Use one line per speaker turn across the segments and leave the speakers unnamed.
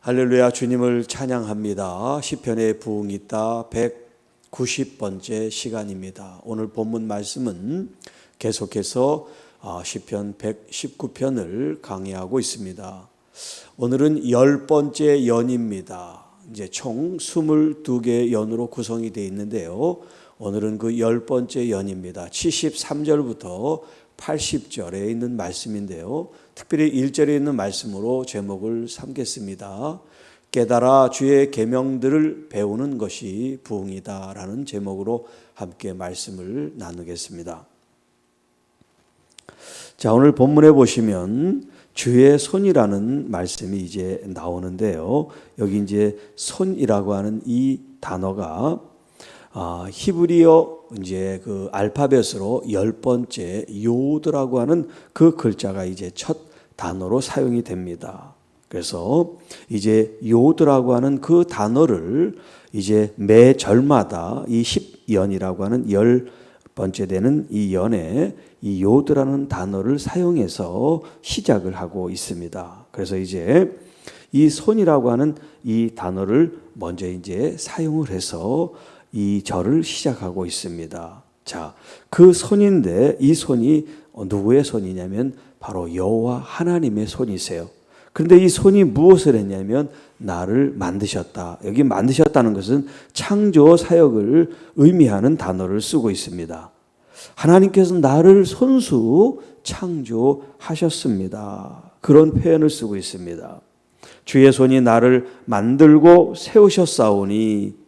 할렐루야, 주님을 찬양합니다. 시편의 부흥이 있다 190번째 시간입니다. 오늘 본문 말씀은 계속해서 시편 119편을 강의하고 있습니다. 오늘은 10번째 연입니다. 이제 총 22개의 연으로 구성이 되어 있는데요. 오늘은 그 10번째 연입니다. 73절부터 80절에 있는 말씀인데요. 특별히 1절에 있는 말씀으로 제목을 삼겠습니다. 깨달아 주의 계명들을 배우는 것이 부흥이다 라는 제목으로 함께 말씀을 나누겠습니다. 자, 오늘 본문에 보시면 주의 손이라는 말씀이 이제 나오는데요. 여기 이제 손이라고 하는 이 단어가 히브리어 이제 그 알파벳으로 10번째 요드라고 하는 그 글자가 이제 첫 단어로 사용이 됩니다. 그래서 이제 요드라고 하는 그 단어를 이제 매 절마다 이 10연이라고 하는 10번째 되는 이 연에 이 요드라는 단어를 사용해서 시작을 하고 있습니다. 그래서 이제 이 손이라고 하는 이 단어를 먼저 이제 사용을 해서 이 절을 시작하고 있습니다. 자, 그 손인데 이 손이 누구의 손이냐면 바로 여호와 하나님의 손이세요. 그런데 이 손이 무엇을 했냐면 나를 만드셨다. 여기 만드셨다는 것은 창조 사역을 의미하는 단어를 쓰고 있습니다. 하나님께서 나를 손수 창조하셨습니다. 그런 표현을 쓰고 있습니다. 주의 손이 나를 만들고 세우셨사오니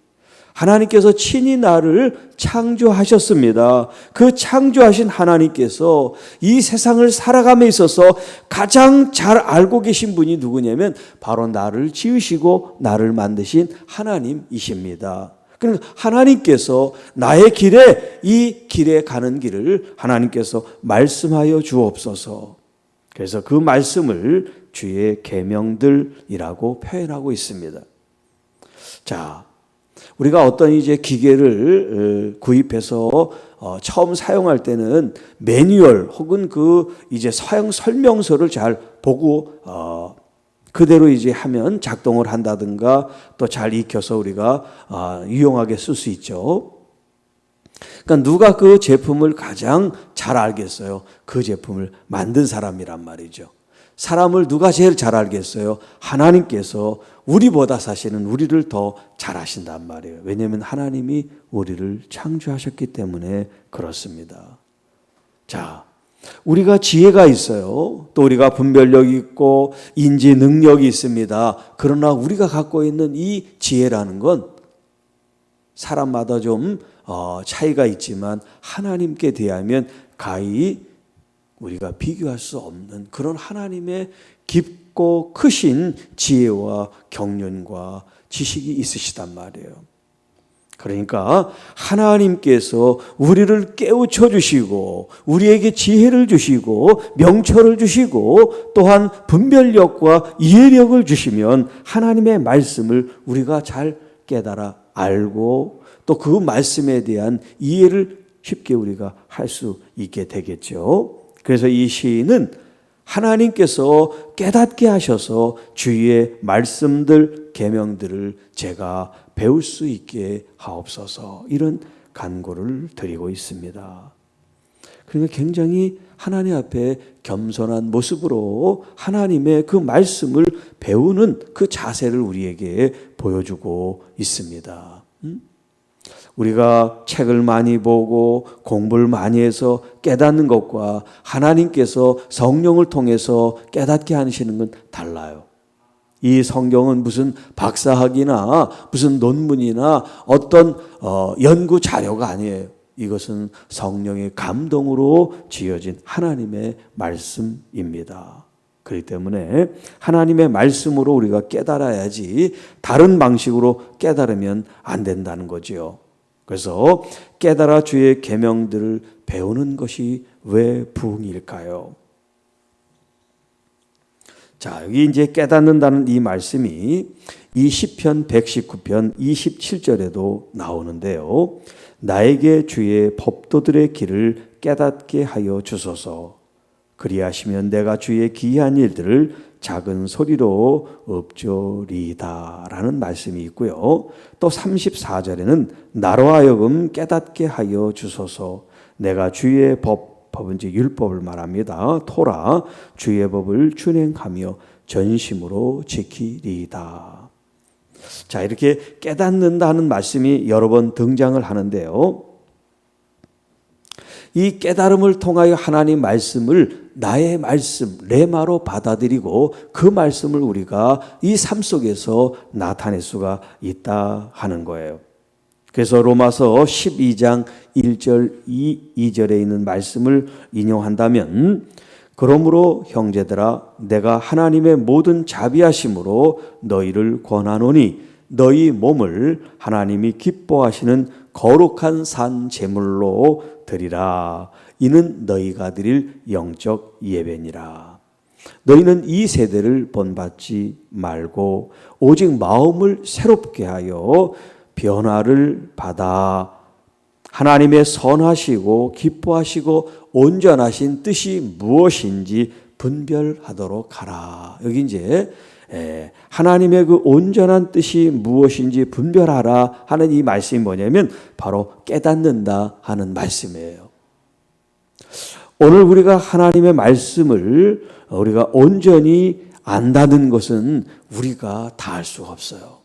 하나님께서 친히 나를 창조하셨습니다. 그 창조하신 하나님께서 이 세상을 살아감에 있어서 가장 잘 알고 계신 분이 누구냐면 바로 나를 지으시고 나를 만드신 하나님이십니다. 그러니까 하나님께서 나의 길에 이 길에 가는 길을 하나님께서 말씀하여 주옵소서. 그래서 그 말씀을 주의 계명들이라고 표현하고 있습니다. 자, 우리가 어떤 이제 기계를 구입해서 처음 사용할 때는 매뉴얼 혹은 그 이제 사용 설명서를 잘 보고 그대로 이제 하면 작동을 한다든가 또 잘 익혀서 우리가 유용하게 쓸 수 있죠. 그러니까 누가 그 제품을 가장 잘 알겠어요? 그 제품을 만든 사람이란 말이죠. 사람을 누가 제일 잘 알겠어요? 하나님께서 우리보다 사실은 우리를 더 잘 아신단 말이에요. 왜냐하면 하나님이 우리를 창조하셨기 때문에 그렇습니다. 자, 우리가 지혜가 있어요. 또 우리가 분별력이 있고 인지 능력이 있습니다. 그러나 우리가 갖고 있는 이 지혜라는 건 사람마다 좀 차이가 있지만 하나님께 대하면 가히 우리가 비교할 수 없는 그런 하나님의 깊고 크신 지혜와 경륜과 지식이 있으시단 말이에요. 그러니까 하나님께서 우리를 깨우쳐 주시고 우리에게 지혜를 주시고 명철을 주시고 또한 분별력과 이해력을 주시면 하나님의 말씀을 우리가 잘 깨달아 알고 또 그 말씀에 대한 이해를 쉽게 우리가 할 수 있게 되겠죠. 그래서 이 시인은 하나님께서 깨닫게 하셔서 주의 말씀들, 계명들을 제가 배울 수 있게 하옵소서 이런 간구를 드리고 있습니다. 그러니까 굉장히 하나님 앞에 겸손한 모습으로 하나님의 그 말씀을 배우는 그 자세를 우리에게 보여주고 있습니다. 우리가 책을 많이 보고 공부를 많이 해서 깨닫는 것과 하나님께서 성령을 통해서 깨닫게 하시는 건 달라요. 이 성경은 무슨 박사학이나 무슨 논문이나 어떤 연구 자료가 아니에요. 이것은 성령의 감동으로 지어진 하나님의 말씀입니다. 그렇기 때문에 하나님의 말씀으로 우리가 깨달아야지 다른 방식으로 깨달으면 안 된다는 거지요. 그래서 깨달아 주의 계명들을 배우는 것이 왜 부흥일까요? 자, 여기 이제 깨닫는다는 이 말씀이 이 시편 119편 27절에도 나오는데요. 나에게 주의 법도들의 길을 깨닫게 하여 주소서. 그리하시면 내가 주의 기이한 일들을 작은 소리로 읊조리이다라는 말씀이 있고요. 또 34절에는 나로 하여금 깨닫게 하여 주소서. 내가 주의 법은 이제 율법을 말합니다. 토라 주의 법을 준행하며 전심으로 지키리이다. 자, 이렇게 깨닫는다는 말씀이 여러 번 등장을 하는데요. 이 깨달음을 통하여 하나님 말씀을 나의 말씀, 레마로 받아들이고 그 말씀을 우리가 이 삶 속에서 나타낼 수가 있다 하는 거예요. 그래서 로마서 12장 1절 2절에 있는 말씀을 인용한다면 그러므로 형제들아 내가 하나님의 모든 자비하심으로 너희를 권하노니 너희 몸을 하나님이 기뻐하시는 거룩한 산 제물로 드리라. 이는 너희가 드릴 영적 예배니라. 너희는 이 세대를 본받지 말고 오직 마음을 새롭게 하여 변화를 받아 하나님의 선하시고 기뻐하시고 온전하신 뜻이 무엇인지 분별하도록 하라. 여기 이제 하나님의 그 온전한 뜻이 무엇인지 분별하라 하는 이 말씀이 뭐냐면 바로 깨닫는다 하는 말씀이에요. 오늘 우리가 하나님의 말씀을 우리가 온전히 안다는 것은 우리가 다 알 수가 없어요.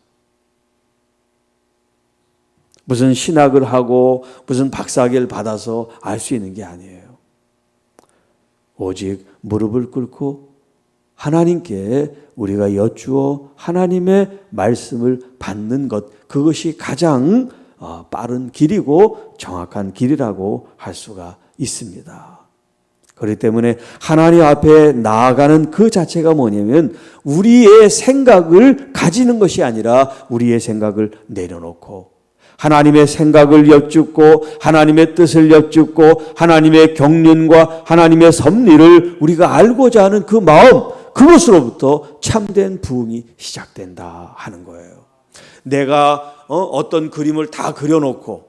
무슨 신학을 하고 무슨 박사학위를 받아서 알 수 있는 게 아니에요. 오직 무릎을 꿇고 하나님께 우리가 여쭈어 하나님의 말씀을 받는 것, 그것이 가장 빠른 길이고 정확한 길이라고 할 수가 있습니다. 그렇기 때문에 하나님 앞에 나아가는 그 자체가 뭐냐면 우리의 생각을 가지는 것이 아니라 우리의 생각을 내려놓고 하나님의 생각을 여쭙고 하나님의 뜻을 여쭙고 하나님의 경륜과 하나님의 섭리를 우리가 알고자 하는 그 마음, 그것으로부터 참된 부흥이 시작된다 하는 거예요. 내가 어떤 그림을 다 그려놓고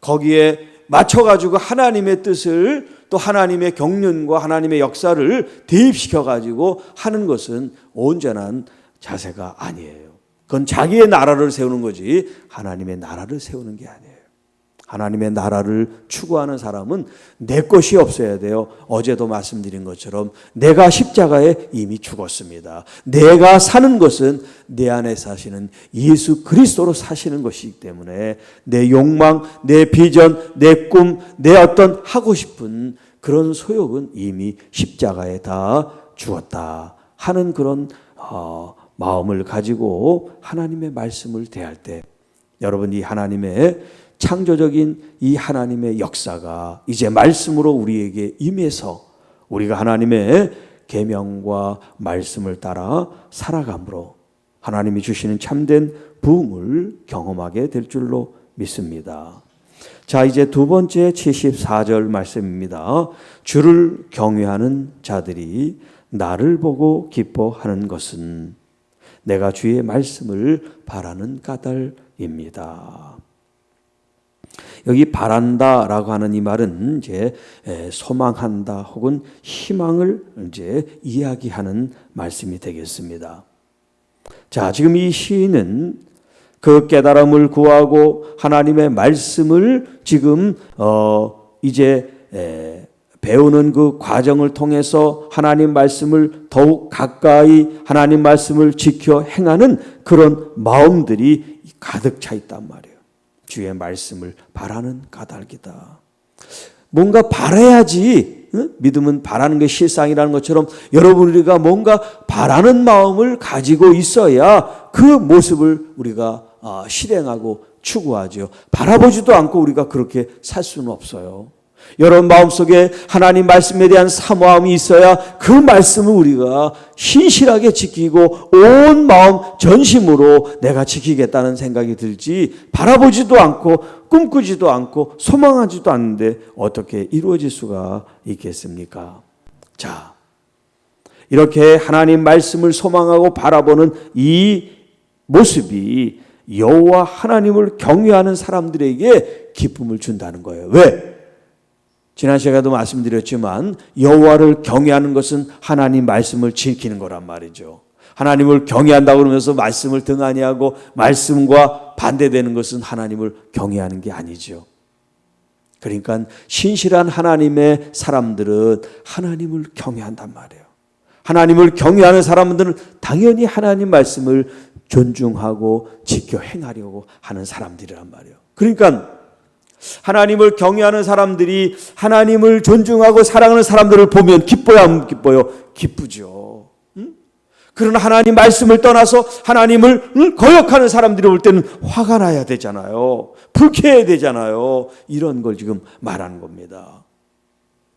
거기에 맞춰가지고 하나님의 뜻을 또 하나님의 경륜과 하나님의 역사를 대입시켜가지고 하는 것은 온전한 자세가 아니에요. 그건 자기의 나라를 세우는 거지 하나님의 나라를 세우는 게 아니에요. 하나님의 나라를 추구하는 사람은 내 것이 없어야 돼요. 어제도 말씀드린 것처럼 내가 십자가에 이미 죽었습니다. 내가 사는 것은 내 안에 사시는 예수 그리스도로 사시는 것이기 때문에 내 욕망, 내 비전, 내 꿈, 내 어떤 하고 싶은 그런 소욕은 이미 십자가에 다 죽었다 하는 그런 마음을 가지고 하나님의 말씀을 대할 때 여러분 이 하나님의 창조적인 이 하나님의 역사가 이제 말씀으로 우리에게 임해서 우리가 하나님의 계명과 말씀을 따라 살아감으로 하나님이 주시는 참된 부흥을 경험하게 될 줄로 믿습니다. 자, 이제 두 번째 74절 말씀입니다. 주를 경외하는 자들이 나를 보고 기뻐하는 것은 내가 주의 말씀을 바라는 까닭입니다. 여기 바란다라고 하는 이 말은 이제 소망한다 혹은 희망을 이제 이야기하는 말씀이 되겠습니다. 자, 지금 이 시인은 그 깨달음을 구하고 하나님의 말씀을 지금 이제 배우는 그 과정을 통해서 하나님 말씀을 더욱 가까이 하나님 말씀을 지켜 행하는 그런 마음들이 가득 차 있단 말이에요. 주의 말씀을 바라는 까닭이다. 뭔가 바라야지 믿음은 바라는 게 실상이라는 것처럼 여러분 우리가 뭔가 바라는 마음을 가지고 있어야 그 모습을 우리가 실행하고 추구하죠. 바라보지도 않고 우리가 그렇게 살 수는 없어요. 여러분 마음속에 하나님 말씀에 대한 사모함이 있어야 그 말씀을 우리가 신실하게 지키고 온 마음 전심으로 내가 지키겠다는 생각이 들지 바라보지도 않고 꿈꾸지도 않고 소망하지도 않는데 어떻게 이루어질 수가 있겠습니까? 자, 이렇게 하나님 말씀을 소망하고 바라보는 이 모습이 여호와 하나님을 경외하는 사람들에게 기쁨을 준다는 거예요. 왜? 지난 시간에도 말씀드렸지만 여호와를 경외하는 것은 하나님 말씀을 지키는 거란 말이죠. 하나님을 경외한다고 그러면서 말씀을 등한히 하고 말씀과 반대되는 것은 하나님을 경외하는 게 아니죠. 그러니까 신실한 하나님의 사람들은 하나님을 경외한단 말이에요. 하나님을 경외하는 사람들은 당연히 하나님 말씀을 존중하고 지켜 행하려고 하는 사람들이란 말이에요. 그러니까 하나님을 경외하는 사람들이 하나님을 존중하고 사랑하는 사람들을 보면 기뻐요, 안 기뻐요? 기쁘죠. 그러나 하나님 말씀을 떠나서 하나님을 거역하는 사람들이 올 때는 화가 나야 되잖아요. 불쾌해야 되잖아요. 이런 걸 지금 말하는 겁니다.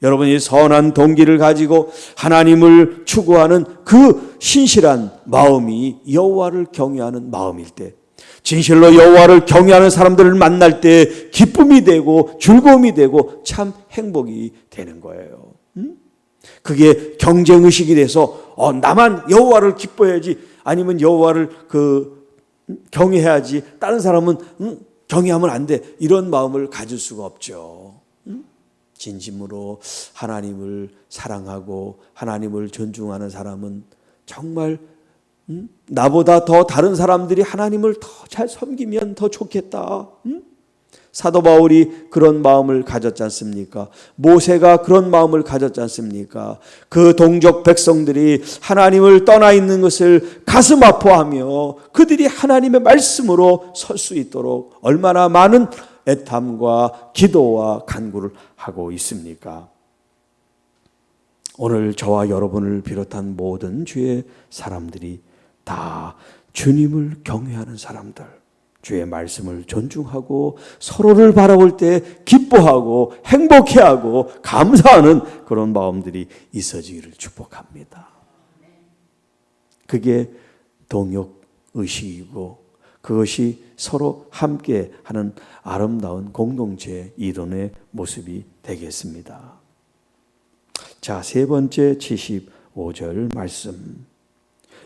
여러분이 선한 동기를 가지고 하나님을 추구하는 그 신실한 마음이 여호와를 경외하는 마음일 때, 진실로 여호와를 경외하는 사람들을 만날 때 기쁨이 되고 즐거움이 되고 참 행복이 되는 거예요. 그게 경쟁의식이 돼서 나만 여호와를 기뻐해야지, 아니면 여호와를 경외해야지, 다른 사람은 경외하면 안 돼, 이런 마음을 가질 수가 없죠. 진심으로 하나님을 사랑하고 하나님을 존중하는 사람은 정말 나보다 더 다른 사람들이 하나님을 더 잘 섬기면 더 좋겠다. 사도 바울이 그런 마음을 가졌지 않습니까? 모세가 그런 마음을 가졌지 않습니까? 그 동족 백성들이 하나님을 떠나 있는 것을 가슴 아파하며 그들이 하나님의 말씀으로 설 수 있도록 얼마나 많은 애탐과 기도와 간구를 하고 있습니까? 오늘 저와 여러분을 비롯한 모든 주의 사람들이 다 주님을 경외하는 사람들, 주의 말씀을 존중하고 서로를 바라볼 때 기뻐하고 행복해하고 감사하는 그런 마음들이 있어지기를 축복합니다. 그게 동역의식이고 그것이 서로 함께하는 아름다운 공동체 이론의 모습이 되겠습니다. 자, 세 번째 75절 말씀.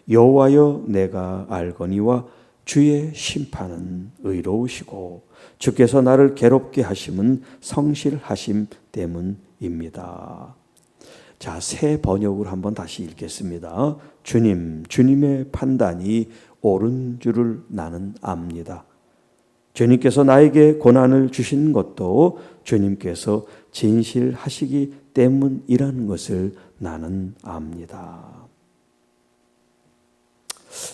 여호와여 내가 알거니와 주의 심판은 의로우시고 주께서 나를 괴롭게 하심은 성실하심 때문입니다. 자, 새 번역을 한번 다시 읽겠습니다. 주님의 판단이 옳은 줄을 나는 압니다. 주님께서 나에게 고난을 주신 것도 주님께서 진실하시기 때문이라는 것을 나는 압니다.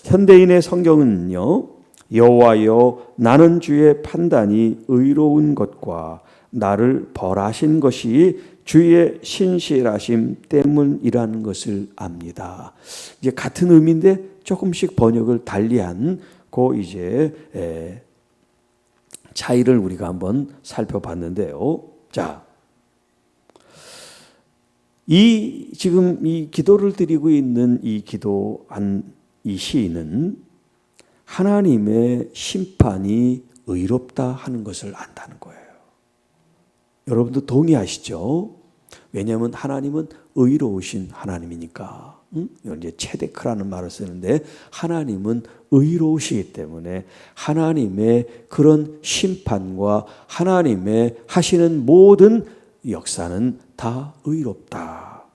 현대인의 성경은요, 여호와여 나는 주의 판단이 의로운 것과 나를 벌하신 것이 주의 신실하심 때문이라는 것을 압니다. 이제 같은 의미인데 조금씩 번역을 달리한 이제 차이를 우리가 한번 살펴봤는데요. 자, 지금 이 기도를 드리고 있는 이 시인은 하나님의 심판이 의롭다 하는 것을 안다는 거예요. 여러분도 동의하시죠? 왜냐하면 하나님은 의로우신 하나님이니까. 이제 체데크라는 말을 쓰는데 하나님은 의로우시기 때문에 하나님의 그런 심판과 하나님의 하시는 모든 역사는 다 의롭다.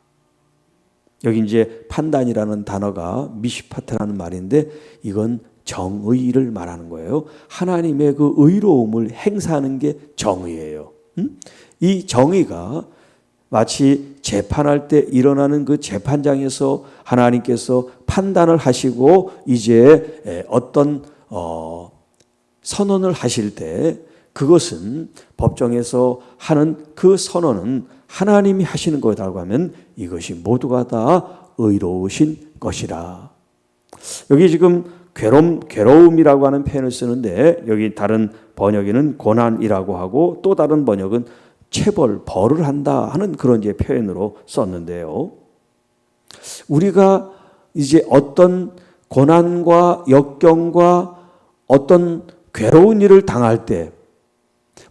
여기 이제 판단이라는 단어가 미시파트라는 말인데 이건 정의를 말하는 거예요. 하나님의 그 의로움을 행사하는 게 정의예요. 이 정의가 마치 재판할 때 일어나는 그 재판장에서 하나님께서 판단을 하시고 이제 어떤 선언을 하실 때 그것은 법정에서 하는 그 선언은 하나님이 하시는 거라고 하면 이것이 모두가 다 의로우신 것이라. 여기 지금 괴로움이라고 하는 표현을 쓰는데 여기 다른 번역에는 고난이라고 하고 또 다른 번역은 벌을 한다 하는 그런 이제 표현으로 썼는데요. 우리가 이제 어떤 고난과 역경과 어떤 괴로운 일을 당할 때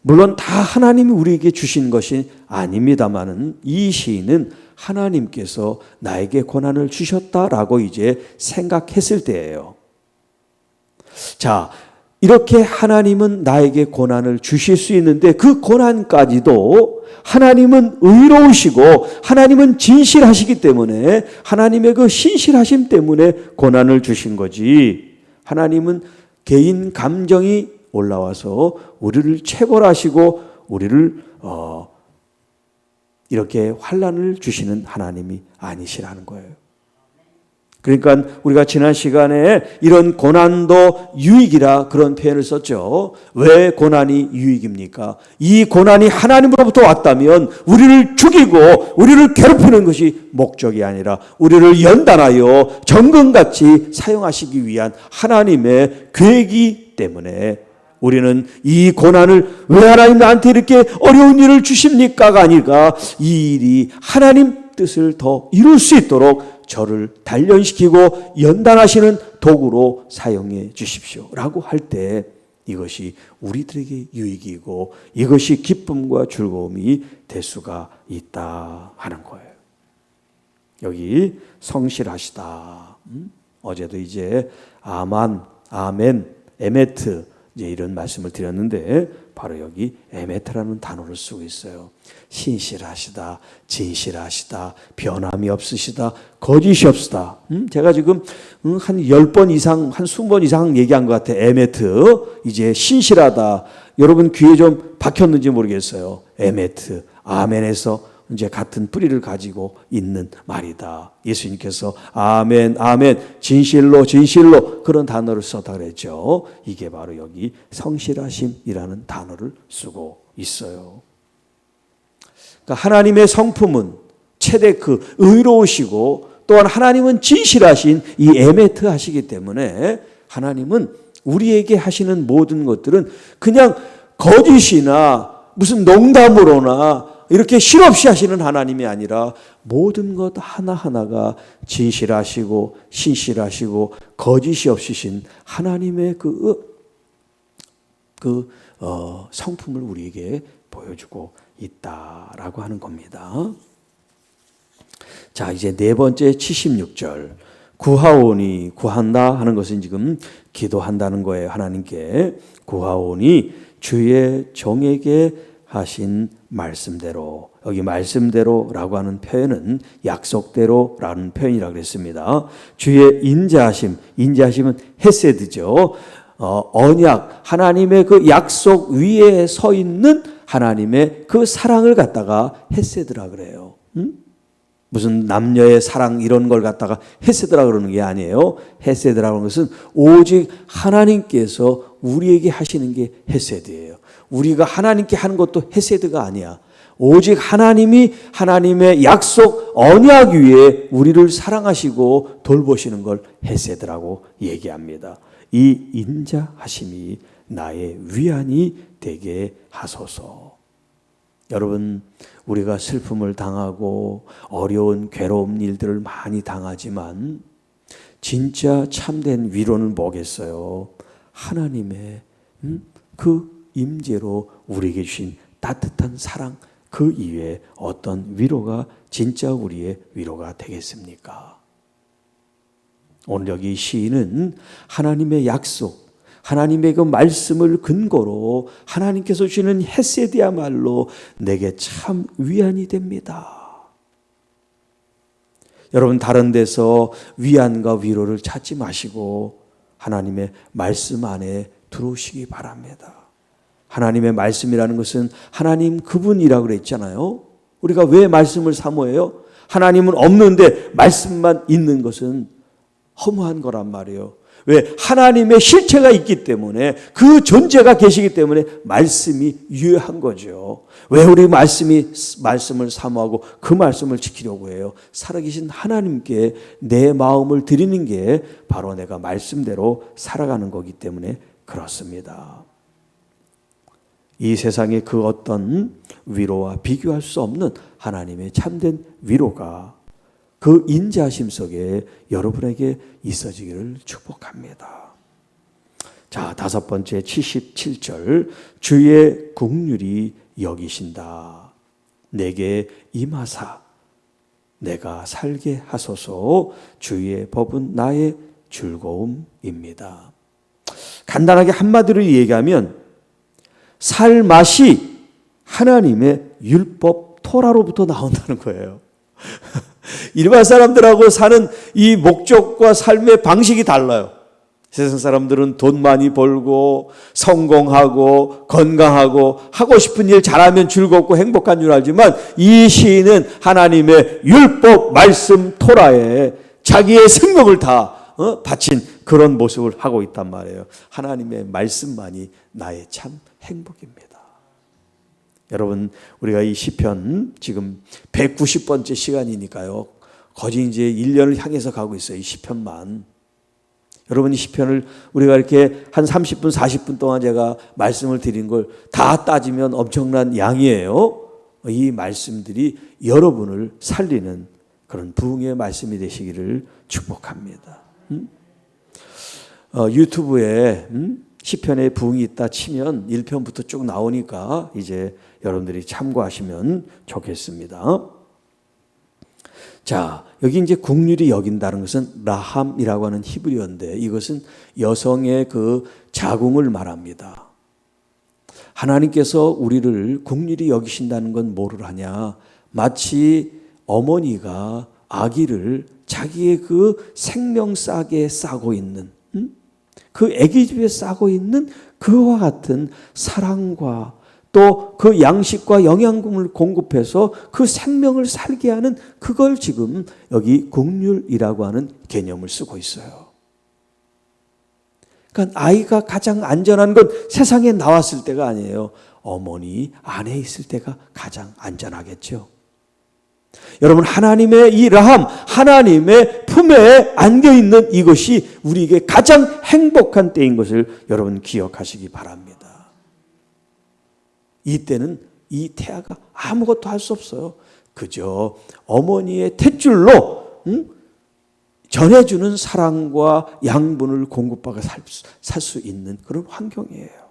물론 다 하나님이 우리에게 주신 것이 아닙니다만은 이 시인은 하나님께서 나에게 고난을 주셨다라고 이제 생각했을 때예요. 자, 이렇게 하나님은 나에게 고난을 주실 수 있는데 그 고난까지도 하나님은 의로우시고 하나님은 진실하시기 때문에 하나님의 그 신실하심 때문에 고난을 주신 거지. 하나님은 개인 감정이 올라와서 우리를 체벌하시고 우리를 이렇게 환난을 주시는 하나님이 아니시라는 거예요. 그러니까 우리가 지난 시간에 이런 고난도 유익이라 그런 표현을 썼죠. 왜 고난이 유익입니까? 이 고난이 하나님으로부터 왔다면 우리를 죽이고 우리를 괴롭히는 것이 목적이 아니라 우리를 연단하여 정금같이 사용하시기 위한 하나님의 계획이기 때문에 우리는 이 고난을 왜 하나님 나한테 이렇게 어려운 일을 주십니까가 아니라 이 일이 하나님 뜻을 더 이룰 수 있도록 저를 단련시키고 연단하시는 도구로 사용해 주십시오 라고 할 때 이것이 우리들에게 유익이고 이것이 기쁨과 즐거움이 될 수가 있다 하는 거예요. 여기 성실하시다. 어제도 이제 아만, 아멘, 에메트 이제 이런 말씀을 드렸는데 바로 여기 에메트라는 단어를 쓰고 있어요. 신실하시다, 진실하시다, 변함이 없으시다, 거짓이 없으다. 제가 지금 한 10번 이상, 한 20번 이상 얘기한 것 같아요. 에메트, 이제 신실하다. 여러분 귀에 좀 박혔는지 모르겠어요. 에메트, 아멘에서 이제 같은 뿌리를 가지고 있는 말이다. 예수님께서 아멘, 아멘, 진실로, 진실로 그런 단어를 썼다 그랬죠. 이게 바로 여기 성실하심이라는 단어를 쓰고 있어요. 그러니까 하나님의 성품은 체데크, 의로우시고 또한 하나님은 진실하신 이 에메트 하시기 때문에 하나님은 우리에게 하시는 모든 것들은 그냥 거짓이나 무슨 농담으로나 이렇게 실없이 하시는 하나님이 아니라 모든 것 하나하나가 진실하시고 신실하시고 거짓이 없으신 하나님의 성품을 우리에게 보여주고 있다라고 하는 겁니다. 자, 이제 네 번째 76절. 구하오니, 구한다 하는 것은 지금 기도한다는 거예요. 하나님께 구하오니 주의 종에게 하신 말씀대로. 여기 말씀대로라고 하는 표현은 약속대로라는 표현이라고 그랬습니다. 주의 인자하심은 헤세드죠. 언약, 하나님의 그 약속 위에 서 있는 하나님의 그 사랑을 갖다가 헤세드라 그래요. 무슨 남녀의 사랑 이런 걸 갖다가 헤세드라 그러는 게 아니에요. 헤세드라는 것은 오직 하나님께서 우리에게 하시는 게 헤세드예요. 우리가 하나님께 하는 것도 헤세드가 아니야. 오직 하나님이 하나님의 약속 언약 위에 우리를 사랑하시고 돌보시는 걸 헤세드라고 얘기합니다. 이 인자하심이 나의 위안이 되게 하소서. 여러분, 우리가 슬픔을 당하고 어려운 괴로운 일들을 많이 당하지만 진짜 참된 위로는 뭐겠어요? 하나님의 그 임재로 우리에게 주신 따뜻한 사랑, 그 이외에 어떤 위로가 진짜 우리의 위로가 되겠습니까? 오늘 여기 시인은 하나님의 약속, 하나님의 그 말씀을 근거로 하나님께서 주시는 헤세드야말로 내게 참 위안이 됩니다. 여러분, 다른 데서 위안과 위로를 찾지 마시고 하나님의 말씀 안에 들어오시기 바랍니다. 하나님의 말씀이라는 것은 하나님 그분이라고 그랬잖아요. 우리가 왜 말씀을 사모해요? 하나님은 없는데 말씀만 있는 것은 허무한 거란 말이에요. 왜? 하나님의 실체가 있기 때문에, 그 존재가 계시기 때문에 말씀이 유효한 거죠. 왜 우리 말씀을 사모하고 그 말씀을 지키려고 해요? 살아계신 하나님께 내 마음을 드리는 게 바로 내가 말씀대로 살아가는 거기 때문에 그렇습니다. 이 세상의 그 어떤 위로와 비교할 수 없는 하나님의 참된 위로가 그 인자하심 속에 여러분에게 있어지기를 축복합니다. 자, 다섯 번째 77절. 주의 긍휼이 여기신다. 내게 임하사 내가 살게 하소서. 주의 법은 나의 즐거움입니다. 간단하게 한마디로 얘기하면 살맛이 하나님의 율법 토라로부터 나온다는 거예요. 일반 사람들하고 사는 이 목적과 삶의 방식이 달라요. 세상 사람들은 돈 많이 벌고 성공하고 건강하고 하고 싶은 일 잘하면 즐겁고 행복한 줄 알지만 이 시인은 하나님의 율법 말씀 토라에 자기의 생명을 다 바친 그런 모습을 하고 있단 말이에요. 하나님의 말씀만이 나의 참 행복입니다. 여러분, 우리가 이 시편 지금 190번째 시간이니까요. 거의 이제 1년을 향해서 가고 있어요. 이 시편만. 여러분, 이 시편을 우리가 이렇게 한 30분, 40분 동안 제가 말씀을 드린 걸 다 따지면 엄청난 양이에요. 이 말씀들이 여러분을 살리는 그런 부흥의 말씀이 되시기를 축복합니다. 유튜브에 시편에 부흥이 있다 치면 1편부터 쭉 나오니까 이제 여러분들이 참고하시면 좋겠습니다. 자, 여기 이제 국률이 여긴다는 것은 라함이라고 하는 히브리어인데 이것은 여성의 그 자궁을 말합니다. 하나님께서 우리를 국률이 여기신다는 건 뭐를 하냐? 마치 어머니가 아기를 자기의 그 생명싸게 싸고 있는 그 아기 집에 싸고 있는 그와 같은 사랑과 또 그 양식과 영양분을 공급해서 그 생명을 살게 하는 그걸 지금 여기 국률이라고 하는 개념을 쓰고 있어요. 그러니까 아이가 가장 안전한 건 세상에 나왔을 때가 아니에요. 어머니 안에 있을 때가 가장 안전하겠죠. 여러분, 하나님의 이 라함, 하나님의 품에 안겨있는 이것이 우리에게 가장 행복한 때인 것을 여러분 기억하시기 바랍니다. 이때는 이 태아가 아무것도 할 수 없어요. 그저 어머니의 탯줄로 전해주는 사랑과 양분을 공급받아 살 수 있는 그런 환경이에요.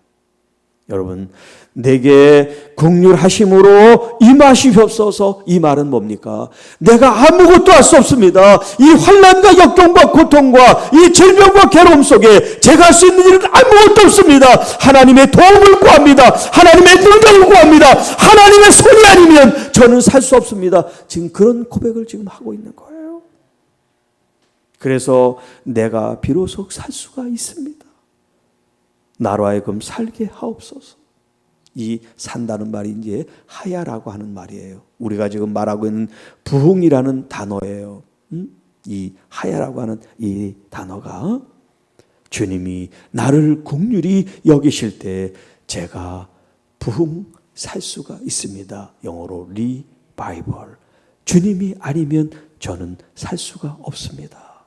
여러분, 내게 긍휼하심으로 임하시옵소서. 이 말은 뭡니까? 내가 아무것도 할 수 없습니다. 이 환난과 역경과 고통과 이 질병과 괴로움 속에 제가 할 수 있는 일은 아무것도 없습니다. 하나님의 도움을 구합니다. 하나님의 능력을 구합니다. 하나님의 손이 아니면 저는 살 수 없습니다. 지금 그런 고백을 지금 하고 있는 거예요. 그래서 내가 비로소 살 수가 있습니다. 나로 하여금 살게 하옵소서. 이 산다는 말이 이제 하야라고 하는 말이에요. 우리가 지금 말하고 있는 부흥이라는 단어예요. 이 하야라고 하는 이 단어가 주님이 나를 긍휼히 여기실 때 제가 부흥 살 수가 있습니다. 영어로 리바이벌. 주님이 아니면 저는 살 수가 없습니다.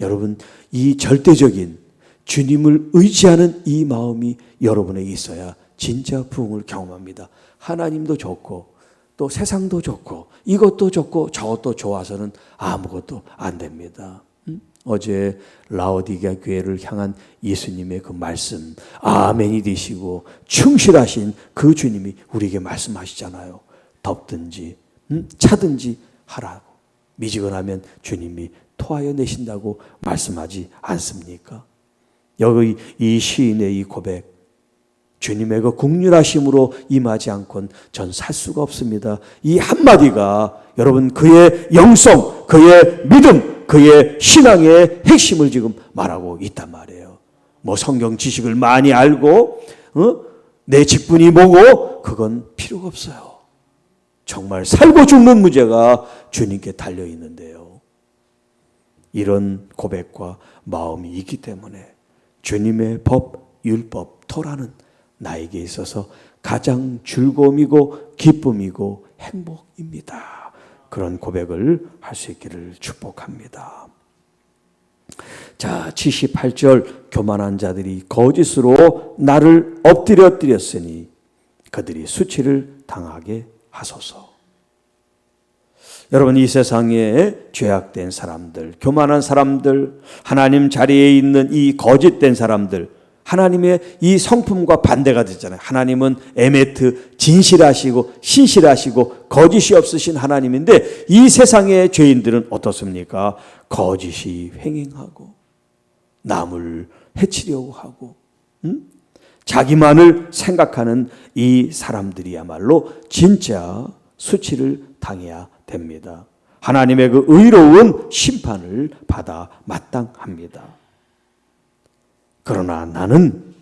여러분, 이 절대적인 주님을 의지하는 이 마음이 여러분에게 있어야 진짜 부흥을 경험합니다. 하나님도 좋고 또 세상도 좋고 이것도 좋고 저것도 좋아서는 아무것도 안 됩니다. 어제 라오디게아 교회를 향한 예수님의 그 말씀 아멘이 되시고 충실하신 그 주님이 우리에게 말씀하시잖아요. 덥든지 차든지 하라고. 미지근하면 주님이 토하여 내신다고 말씀하지 않습니까? 여기 이 시인의 이 고백, 주님의 그 긍휼하심으로 임하지 않고는 전 살 수가 없습니다. 이 한마디가 여러분 그의 영성, 그의 믿음, 그의 신앙의 핵심을 지금 말하고 있단 말이에요. 뭐 성경 지식을 많이 알고 내 직분이 뭐고 그건 필요가 없어요. 정말 살고 죽는 문제가 주님께 달려 있는데요. 이런 고백과 마음이 있기 때문에 주님의 법, 율법, 토라는 나에게 있어서 가장 즐거움이고 기쁨이고 행복입니다. 그런 고백을 할 수 있기를 축복합니다. 자, 78절 교만한 자들이 거짓으로 나를 엎드렸으니 그들이 수치를 당하게 하소서. 여러분, 이 세상에 죄악된 사람들, 교만한 사람들, 하나님 자리에 있는 이 거짓된 사람들, 하나님의 이 성품과 반대가 되잖아요. 하나님은 에메트, 진실하시고 신실하시고 거짓이 없으신 하나님인데 이 세상의 죄인들은 어떻습니까? 거짓이 횡행하고 남을 해치려고 하고 자기만을 생각하는 이 사람들이야말로 진짜 수치를 당해야 됩니다. 하나님의 그 의로운 심판을 받아 마땅합니다. 그러나 나는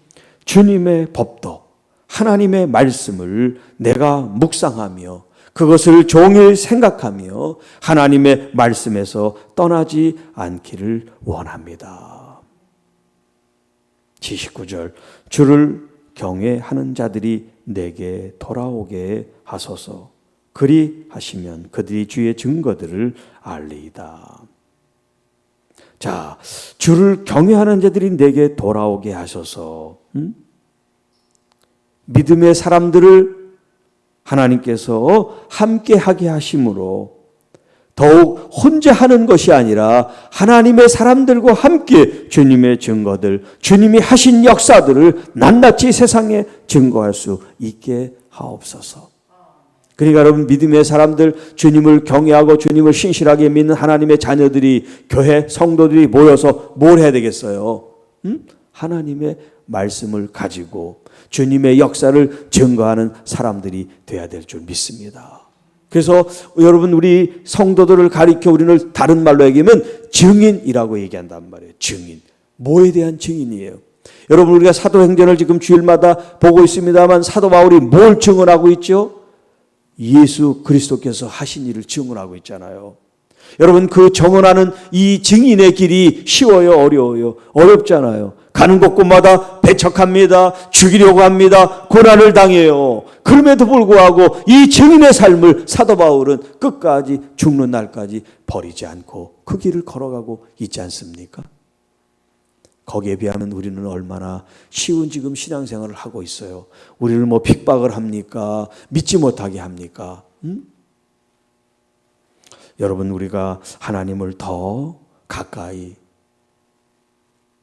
주님의 법도 하나님의 말씀을 내가 묵상하며 그것을 종일 생각하며 하나님의 말씀에서 떠나지 않기를 원합니다. 79절 주를 경외하는 자들이 내게 돌아오게 하소서. 그리하시면 그들이 주의 증거들을 알리이다. 자, 주를 경외하는 자들이 내게 돌아오게 하소서. 믿음의 사람들을 하나님께서 함께하게 하심으로 더욱 혼자 하는 것이 아니라 하나님의 사람들과 함께 주님의 증거들, 주님이 하신 역사들을 낱낱이 세상에 증거할 수 있게 하옵소서. 그러니까 여러분, 믿음의 사람들, 주님을 경외하고 주님을 신실하게 믿는 하나님의 자녀들이, 교회 성도들이 모여서 뭘 해야 되겠어요? 하나님의 말씀을 가지고 주님의 역사를 증거하는 사람들이 돼야 될 줄 믿습니다. 그래서 여러분, 우리 성도들을 가리켜 우리는 다른 말로 얘기하면 증인이라고 얘기한단 말이에요. 증인. 뭐에 대한 증인이에요? 여러분, 우리가 사도행전을 지금 주일마다 보고 있습니다만 사도 바울이 뭘 증언하고 있죠? 예수 그리스도께서 하신 일을 증언하고 있잖아요. 여러분, 그 증언하는 이 증인의 길이 쉬워요? 어려워요? 어렵잖아요. 가는 곳곳마다 배척합니다. 죽이려고 합니다. 고난을 당해요. 그럼에도 불구하고 이 증인의 삶을 사도 바울은 끝까지 죽는 날까지 버리지 않고 그 길을 걸어가고 있지 않습니까? 거기에 비하면 우리는 얼마나 쉬운 지금 신앙생활을 하고 있어요. 우리를 뭐 핍박을 합니까? 믿지 못하게 합니까? 여러분, 우리가 하나님을 더 가까이,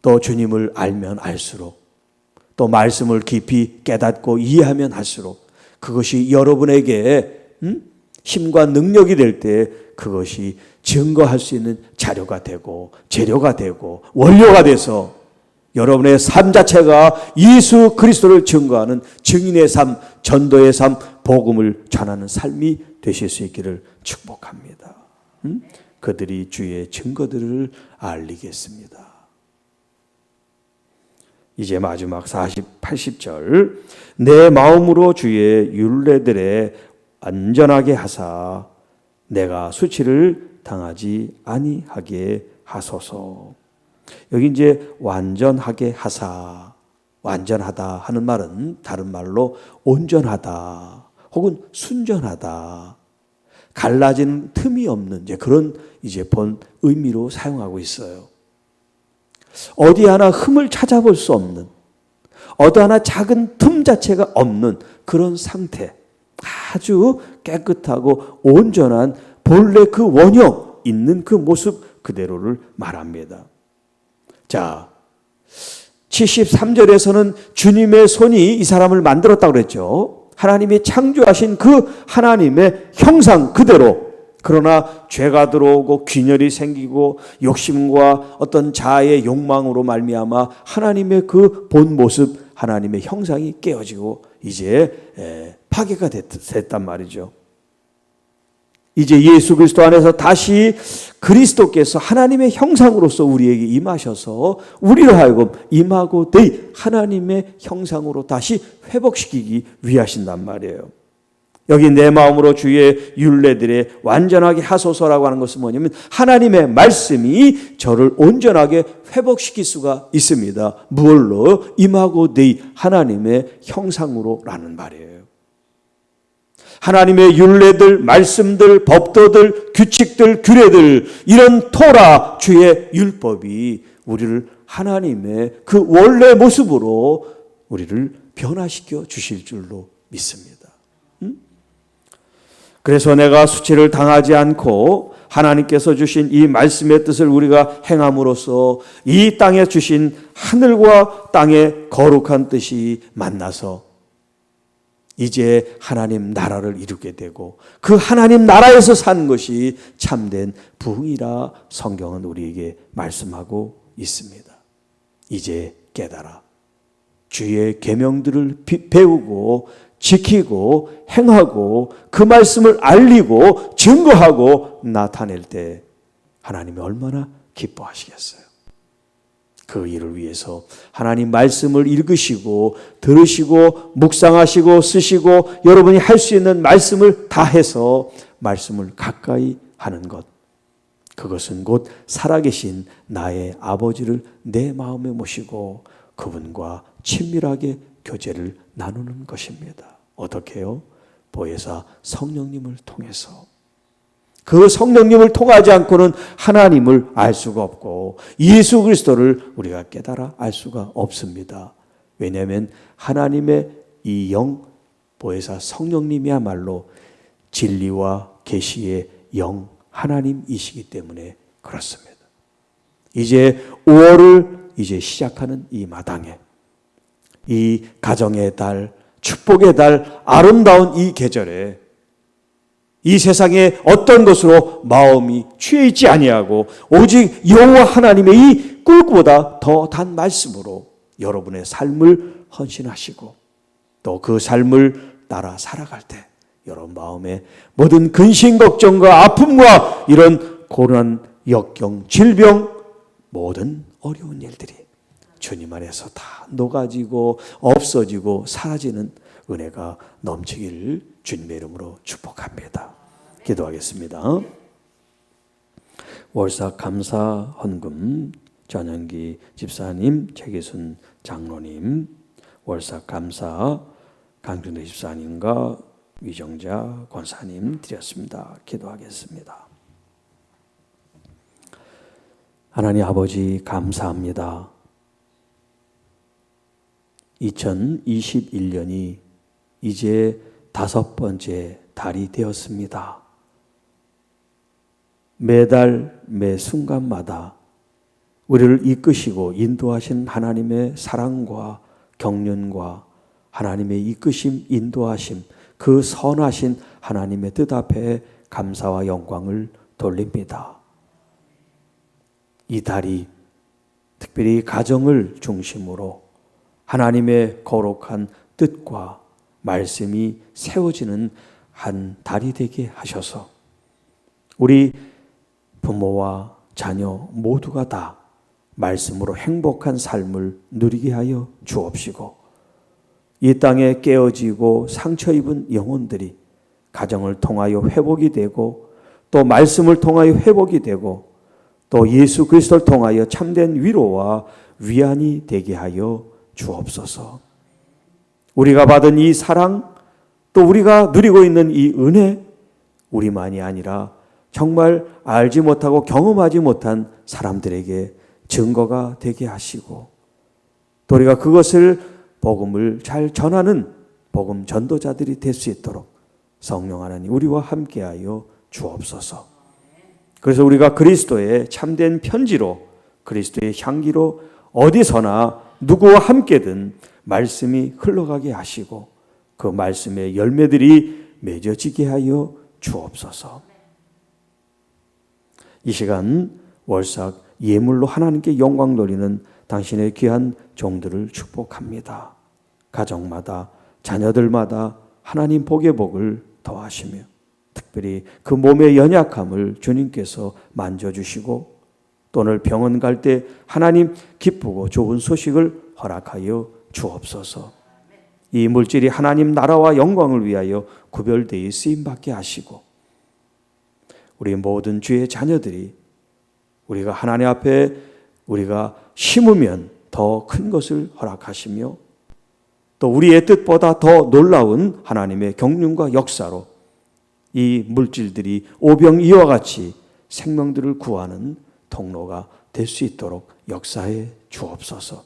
또 주님을 알면 알수록, 또 말씀을 깊이 깨닫고 이해하면 할수록 그것이 여러분에게 힘과 능력이 될 때 그것이 증거할 수 있는 자료가 되고 재료가 되고 원료가 돼서 여러분의 삶 자체가 예수 그리스도를 증거하는 증인의 삶, 전도의 삶, 복음을 전하는 삶이 되실 수 있기를 축복합니다. 그들이 주의 증거들을 알리겠습니다. 이제 마지막 80절 내 마음으로 주의 율례들에 안전하게 하사 내가 수치를 당하지 아니하게 하소서. 여기 이제 완전하게 하사, 완전하다 하는 말은 다른 말로 온전하다 혹은 순전하다, 갈라지는 틈이 없는 그런 본 의미로 사용하고 있어요. 어디 하나 흠을 찾아볼 수 없는, 어디 하나 작은 틈 자체가 없는 그런 상태, 아주 깨끗하고 온전한 본래 그 원형 있는 그 모습 그대로를 말합니다. 자, 73절에서는 주님의 손이 이 사람을 만들었다고 그랬죠. 하나님이 창조하신 그 하나님의 형상 그대로, 그러나 죄가 들어오고 균열이 생기고 욕심과 어떤 자아의 욕망으로 말미암아 하나님의 그 본 모습, 하나님의 형상이 깨어지고 이제 파괴가 됐단 말이죠. 이제 예수 그리스도 안에서 다시 그리스도께서 하나님의 형상으로서 우리에게 임하셔서 우리로 하여금 임하고 되 하나님의 형상으로 다시 회복시키기 위하신단 말이에요. 여기 내 마음으로 주의 율례들에 완전하게 하소서라고 하는 것은 뭐냐면 하나님의 말씀이 저를 온전하게 회복시킬 수가 있습니다. 무엇로? 임하고 되 하나님의 형상으로라는 말이에요. 하나님의 율례들, 말씀들, 법도들, 규칙들, 규례들, 이런 토라, 주의 율법이 우리를 하나님의 그 원래 모습으로 우리를 변화시켜 주실 줄로 믿습니다. 그래서 내가 수치를 당하지 않고 하나님께서 주신 이 말씀의 뜻을 우리가 행함으로써 이 땅에 주신 하늘과 땅의 거룩한 뜻이 만나서 이제 하나님 나라를 이루게 되고 그 하나님 나라에서 사는 것이 참된 부흥이라 성경은 우리에게 말씀하고 있습니다. 이제 깨달아 주의 계명들을 배우고 지키고 행하고 그 말씀을 알리고 증거하고 나타낼 때 하나님이 얼마나 기뻐하시겠어요. 그 일을 위해서 하나님 말씀을 읽으시고 들으시고 묵상하시고 쓰시고 여러분이 할 수 있는 말씀을 다 해서 말씀을 가까이 하는 것, 그것은 곧 살아계신 나의 아버지를 내 마음에 모시고 그분과 친밀하게 교제를 나누는 것입니다. 어떻게 해요? 보혜사 성령님을 통해서. 그 성령님을 통하지 않고는 하나님을 알 수가 없고 예수 그리스도를 우리가 깨달아 알 수가 없습니다. 왜냐하면 하나님의 이 영, 보혜사 성령님이야말로 진리와 계시의 영 하나님이시기 때문에 그렇습니다. 이제 5월을 이제 시작하는 이 마당에 이 가정의 달, 축복의 달, 아름다운 이 계절에 이 세상에 어떤 것으로 마음이 취해 있지 아니하고 오직 여호와 하나님의 이 꿀보다 더 단 말씀으로 여러분의 삶을 헌신하시고 또 그 삶을 따라 살아갈 때 여러분 마음에 모든 근심 걱정과 아픔과 이런 고난, 역경, 질병 모든 어려운 일들이 주님 안에서 다 녹아지고 없어지고 사라지는 은혜가 넘치기를 주님의 이름으로 축복합니다. 기도하겠습니다. 월삭 감사 헌금 전영기 집사님, 최기순 장로님, 월삭 감사 강준대 집사님과 위정자 권사님 드렸습니다. 기도하겠습니다. 하나님 아버지 감사합니다. 2021년이 이제 5번째 달이 되었습니다. 매달 매 순간마다 우리를 이끄시고 인도하신 하나님의 사랑과 경륜과 하나님의 이끄심, 인도하심, 그 선하신 하나님의 뜻 앞에 감사와 영광을 돌립니다. 이 달이 특별히 가정을 중심으로 하나님의 거룩한 뜻과 말씀이 세워지는 한 달이 되게 하셔서 우리 부모와 자녀 모두가 다 말씀으로 행복한 삶을 누리게 하여 주옵시고 이 땅에 깨어지고 상처 입은 영혼들이 가정을 통하여 회복이 되고 또 말씀을 통하여 회복이 되고 또 예수 그리스도를 통하여 참된 위로와 위안이 되게 하여 주옵소서. 우리가 받은 이 사랑 또 우리가 누리고 있는 이 은혜 우리만이 아니라 정말 알지 못하고 경험하지 못한 사람들에게 증거가 되게 하시고 또 우리가 그것을 복음을 잘 전하는 복음 전도자들이 될 수 있도록 성령 하나님 우리와 함께하여 주옵소서. 그래서 우리가 그리스도의 참된 편지로 그리스도의 향기로 어디서나 누구와 함께든 말씀이 흘러가게 하시고 그 말씀의 열매들이 맺어지게 하여 주옵소서. 이 시간 월삭 예물로 하나님께 영광 돌리는 당신의 귀한 종들을 축복합니다. 가정마다 자녀들마다 하나님 복의 복을 더하시며 특별히 그 몸의 연약함을 주님께서 만져주시고 또 오늘 병원 갈 때 하나님 기쁘고 좋은 소식을 허락하여 주옵소서. 이 물질이 하나님 나라와 영광을 위하여 구별되어 쓰임받게 하시고 우리 모든 주의 자녀들이 우리가 하나님 앞에 우리가 심으면 더 큰 것을 허락하시며 또 우리의 뜻보다 더 놀라운 하나님의 경륜과 역사로 이 물질들이 오병이와 같이 생명들을 구하는 통로가 될 수 있도록 역사해 주옵소서.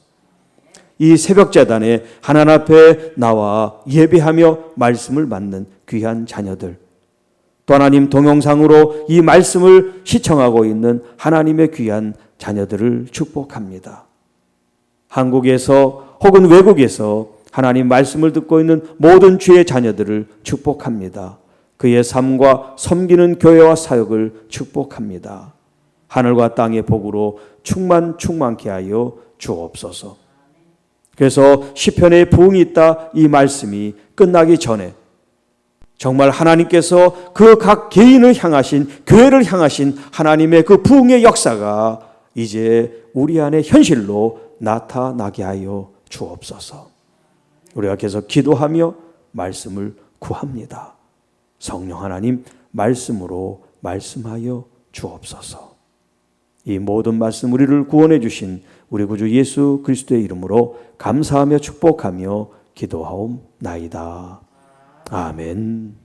이 새벽제단에 하나님 앞에 나와 예배하며 말씀을 받는 귀한 자녀들 또 하나님 동영상으로 이 말씀을 시청하고 있는 하나님의 귀한 자녀들을 축복합니다. 한국에서 혹은 외국에서 하나님 말씀을 듣고 있는 모든 주의 자녀들을 축복합니다. 그의 삶과 섬기는 교회와 사역을 축복합니다. 하늘과 땅의 복으로 충만케 하여 주옵소서. 그래서 시편에 부흥이 있다 이 말씀이 끝나기 전에 정말 하나님께서 그 각 개인을 향하신, 교회를 향하신 하나님의 그 부흥의 역사가 이제 우리 안에 현실로 나타나게 하여 주옵소서. 우리가 계속 기도하며 말씀을 구합니다. 성령 하나님 말씀으로 말씀하여 주옵소서. 이 모든 말씀 우리를 구원해 주신 우리 구주 예수 그리스도의 이름으로 감사하며 축복하며 기도하옵나이다. 아멘.